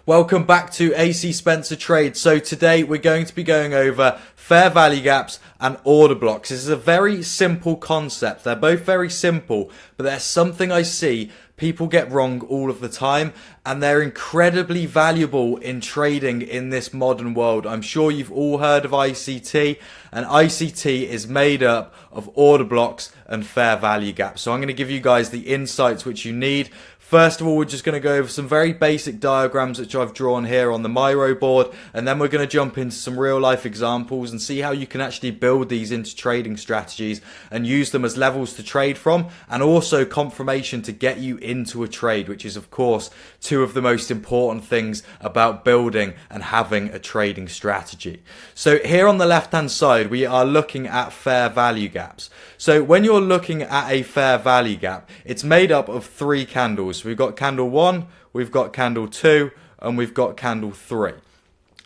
Welcome back to AC Spencer Trade. So today we're going to be going over fair value gaps and order blocks. This is a very simple concept. They're both very simple, but there's something I see people get wrong all of the time, and they're incredibly valuable in trading in this modern world. I'm sure you've all heard of ICT, and ICT is made up of order blocks and fair value gaps. So I'm going to give you guys the insights which you need. First of all, we're just going to go over some very basic diagrams which I've drawn here on the Miro board, and then we're going to jump into some real life examples and see how you can actually build these into trading strategies and use them as levels to trade from, and also confirmation to get you into a trade, which is of course two of the most important things about building and having a trading strategy. So here on the left hand side we are looking at fair value gaps. So when you're looking at a fair value gap, it's made up of three candles. We've got candle 1, we've got candle 2, and we've got candle 3.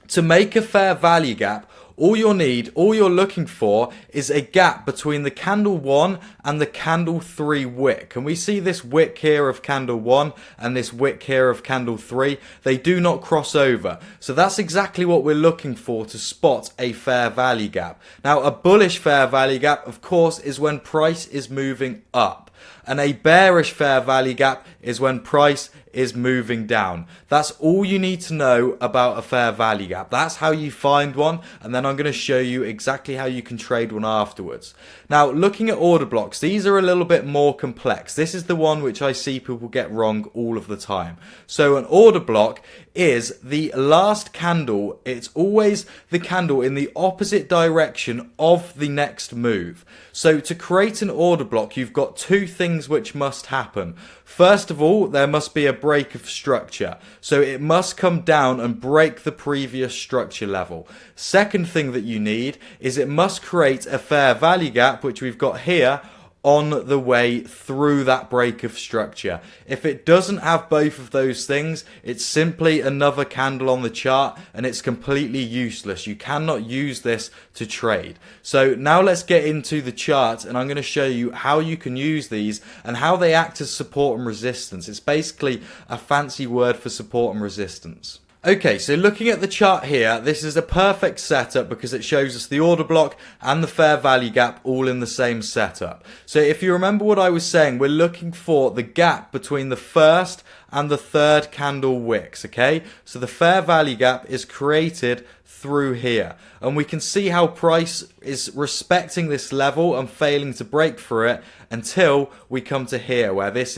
To make a fair value gap, all you're looking for is a gap between the candle 1 and the candle 3 wick. And we see this wick here of candle 1 and this wick here of candle 3. They do not cross over. So that's exactly what we're looking for to spot a fair value gap. Now, a bullish fair value gap, of course, is when price is moving up. And a bearish fair value gap is when price is moving down. That's all you need to know about a fair value gap. That's how you find one, and then I'm going to show you exactly how you can trade one afterwards. Now, looking at order blocks, these are a little bit more complex. This is the one which I see people get wrong all of the time. So an order block is the last candle. It's always the candle in the opposite direction of the next move. So to create an order block, you've got two things which must happen. First of all, there must be a break of structure. So it must come down and break the previous structure level. Second thing that you need is it must create a fair value gap, which we've got here, on the way through that break of structure. If it doesn't have both of those things, it's simply another candle on the chart and it's completely useless. You cannot use this to trade. So now let's get into the chart, and I'm going to show you how you can use these and how they act as support and resistance. It's basically a fancy word for support and resistance. Okay, so looking at the chart here, this is a perfect setup because it shows us the order block and the fair value gap all in the same setup. So if you remember what I was saying, we're looking for the gap between the first and the third candle wicks, okay? So the fair value gap is created through here, and we can see how price is respecting this level and failing to break through it until we come to here where this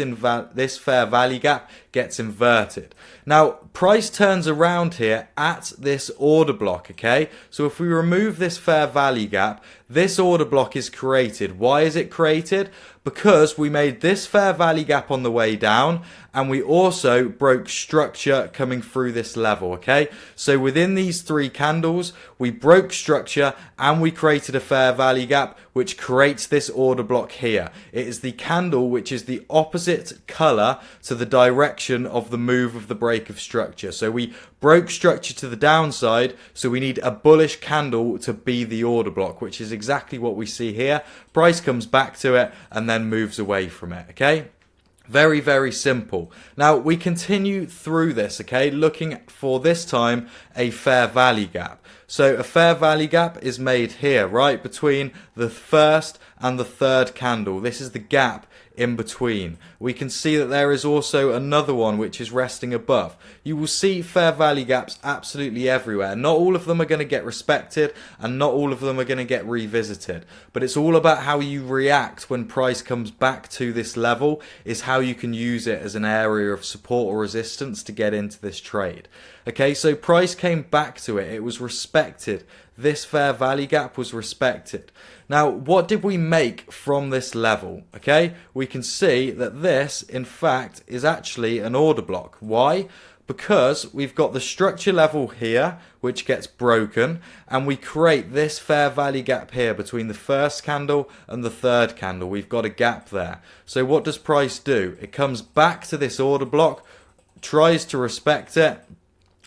fair value gap gets inverted. Now price turns around here at this order block, okay? So if we remove this fair value gap, this order block is created. Why is it created? Because we made this fair value gap on the way down, and we also broke structure coming through this level, okay? So within these three candles, we broke structure and we created a fair value gap, which creates this order block here. It is the candle which is the opposite color to the direction of the move of the break of structure. So we broke structure to the downside, so we need a bullish candle to be the order block, which is exactly what we see here. Price comes back to it and then moves away from it, okay? Very, very simple. Now we continue through this, okay, looking for this time a fair value gap. So a fair value gap is made here, right, between the first and the third candle. This is the gap in between. We can see that there is also another one which is resting above. You will see fair value gaps absolutely everywhere. Not all of them are going to get respected and not all of them are going to get revisited, but it's all about how you react when price comes back to this level, is how you can use it as an area of support or resistance to get into this trade. Okay, so price came back to it. It was respected. This fair value gap was respected. Now, what did we make from this level? Okay, we can see that this, in fact, is actually an order block. Why? Because we've got the structure level here, which gets broken, and we create this fair value gap here between the first candle and the third candle. We've got a gap there. So what does price do? It comes back to this order block, tries to respect it,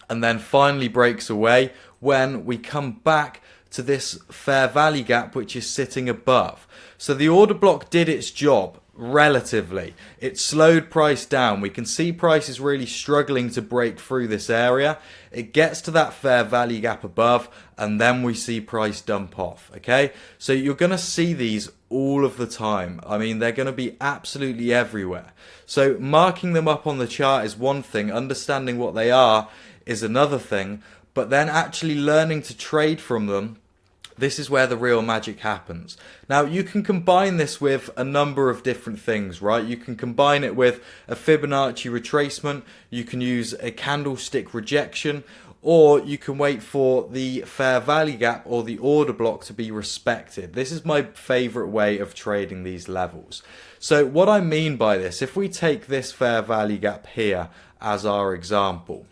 and then finally breaks away when we come back to this fair value gap which is sitting above. So the order block did its job. relatively. It slowed price down. We can see price is really struggling to break through this area. It gets to that fair value gap above, and then we see price dump off. Okay, so you're going to see these all of the time. I mean, they're going to be absolutely everywhere. So marking them up on the chart is one thing, understanding what they are is another thing, but then actually learning to trade from them, this is where the real magic happens. Now, you can combine this with a number of different things, right? You can combine it with a Fibonacci retracement, you can use a candlestick rejection, or you can wait for the fair value gap or the order block to be respected. This is my favorite way of trading these levels. So what I mean by this, if we take this fair value gap here as our example,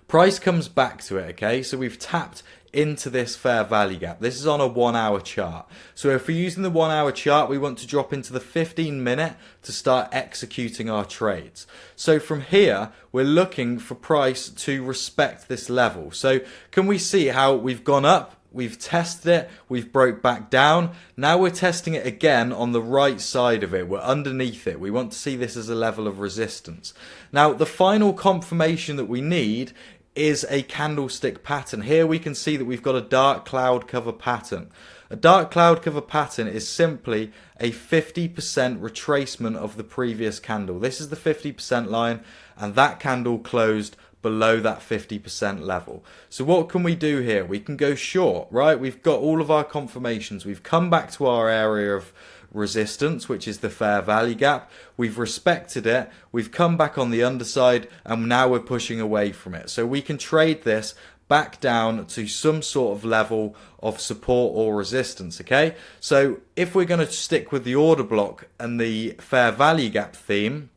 price comes back to it, okay? So we've tapped into this fair value gap. This is on a 1 hour chart. So if we're using the 1 hour chart, we want to drop into the 15-minute to start executing our trades. So from here, we're looking for price to respect this level. So can we see how we've gone up? We've tested it, we've broke back down. Now we're testing it again on the right side of it. We're underneath it. We want to see this as a level of resistance. Now, the final confirmation that we need is a candlestick pattern. Here we can see that we've got a dark cloud cover pattern. A dark cloud cover pattern is simply a 50% retracement of the previous candle. This is the 50% line, and that candle closed below that 50% level. So what can we do here? We can go short, right? We've got all of our confirmations. We've come back to our area of resistance, which is the fair value gap. We've respected it. We've come back on the underside, and now we're pushing away from it. So we can trade this back down to some sort of level of support or resistance, okay? So if we're going to stick with the order block and the fair value gap theme,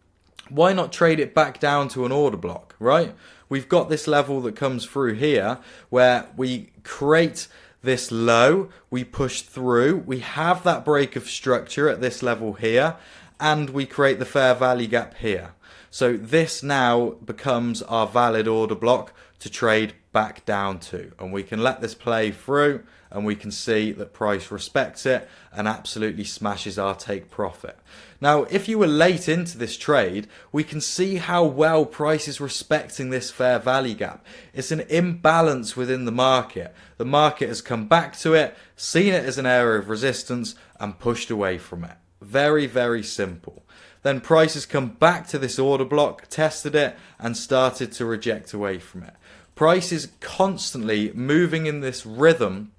why not trade it back down to an order block, right? We've got this level that comes through here where we create this low, we push through, we have that break of structure at this level here, and we create the fair value gap here. So this now becomes our valid order block to trade back down to, and we can let this play through, and we can see that price respects it and absolutely smashes our take profit. Now, if you were late into this trade, we can see how well price is respecting this fair value gap. It's an imbalance within the market. The market has come back to it, seen it as an area of resistance, and pushed away from it. Very, very simple. Then price has come back to this order block, tested it, and started to reject away from it. Price is constantly moving in this rhythm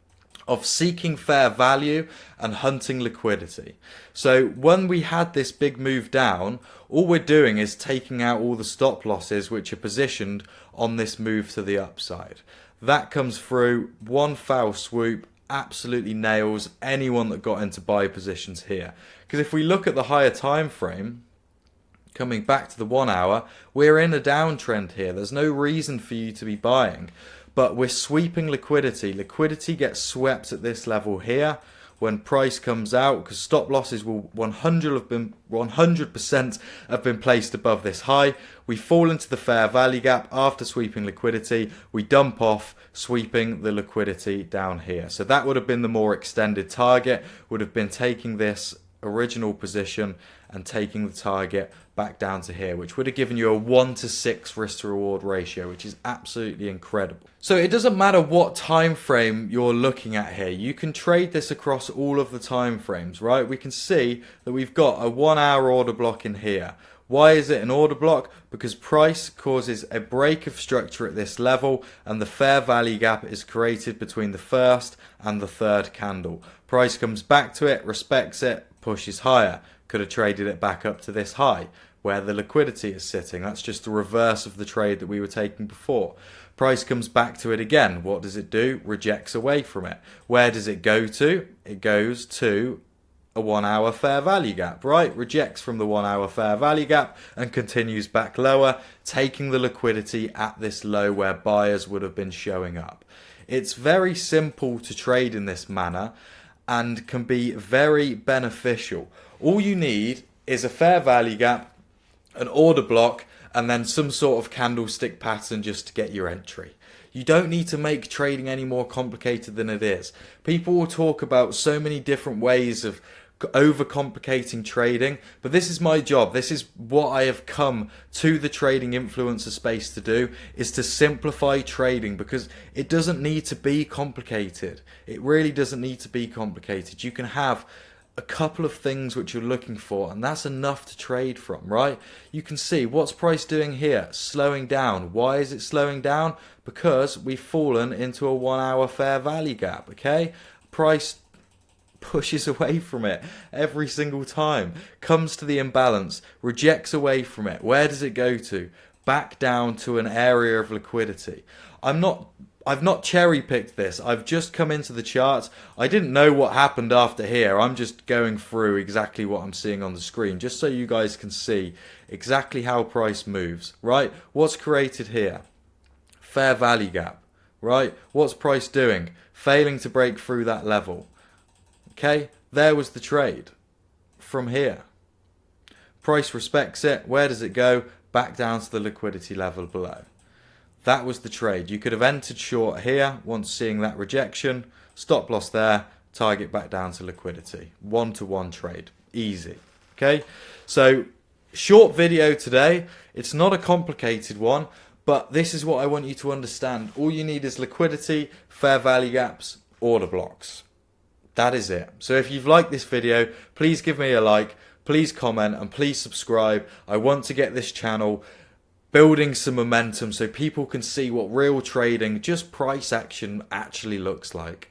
of seeking fair value and hunting liquidity. So when we had this big move down, all we're doing is taking out all the stop losses which are positioned on this move to the upside. That comes through, one foul swoop, absolutely nails anyone that got into buy positions here. Because if we look at the higher time frame, coming back to the 1 hour, we're in a downtrend here. There's no reason for you to be buying. But we're sweeping liquidity. Liquidity gets swept at this level here when price comes out, because stop losses will 100% have been placed above this high. We fall into the fair value gap after sweeping liquidity. We dump off, sweeping the liquidity down here. So that would have been the more extended target, would have been taking this original position and taking the target back down to here, which would have given you a 1-to-6 risk to reward ratio, which is absolutely incredible. So it doesn't matter what time frame you're looking at here, you can trade this across all of the time frames, right? We can see that we've got a 1 hour order block in here. Why is it an order block? Because price causes a break of structure at this level, and the fair value gap is created between the first and the third candle. Price comes back to it, respects it, pushes higher. Could have traded it back up to this high where the liquidity is sitting. That's just the reverse of the trade that we were taking before. Price comes back to it again. What does it do? Rejects away from it. Where does it go to? It goes to a 1 hour fair value gap, right? Rejects from the 1 hour fair value gap and continues back lower, taking the liquidity at this low where buyers would have been showing up. It's very simple to trade in this manner and can be very beneficial. All you need is a fair value gap, an order block, and then some sort of candlestick pattern just to get your entry. You don't need to make trading any more complicated than it is. People will talk about so many different ways of overcomplicating trading, but this is my job. This is what I have come to the trading influencer space to do, is to simplify trading, because it doesn't need to be complicated. It really doesn't need to be complicated. You can have a couple of things which you're looking for, and that's enough to trade from, right? You can see what's price doing here, slowing down. Why is it slowing down? Because we've fallen into a 1 hour fair value gap, okay? Price pushes away from it every single time, comes to the imbalance, rejects away from it. Where does it go to? Back down to an area of liquidity. I've not cherry picked this. I've just come into the charts. I didn't know what happened after here. I'm just going through exactly what I'm seeing on the screen, just so you guys can see exactly how price moves, right? What's created here? Fair value gap, right? What's price doing? Failing to break through that level. Okay, there was the trade from here. Price respects it. Where does it go? Back down to the liquidity level below. That was the trade. You could have entered short here once seeing that rejection. Stop loss there. Target back down to liquidity. 1-to-1 trade. Easy. Okay, so short video today. It's not a complicated one, but this is what I want you to understand. All you need is liquidity, fair value gaps, order blocks. That is it. So if you've liked this video, please give me a like, please comment, and please subscribe. I want to get this channel building some momentum so people can see what real trading, just price action, actually looks like.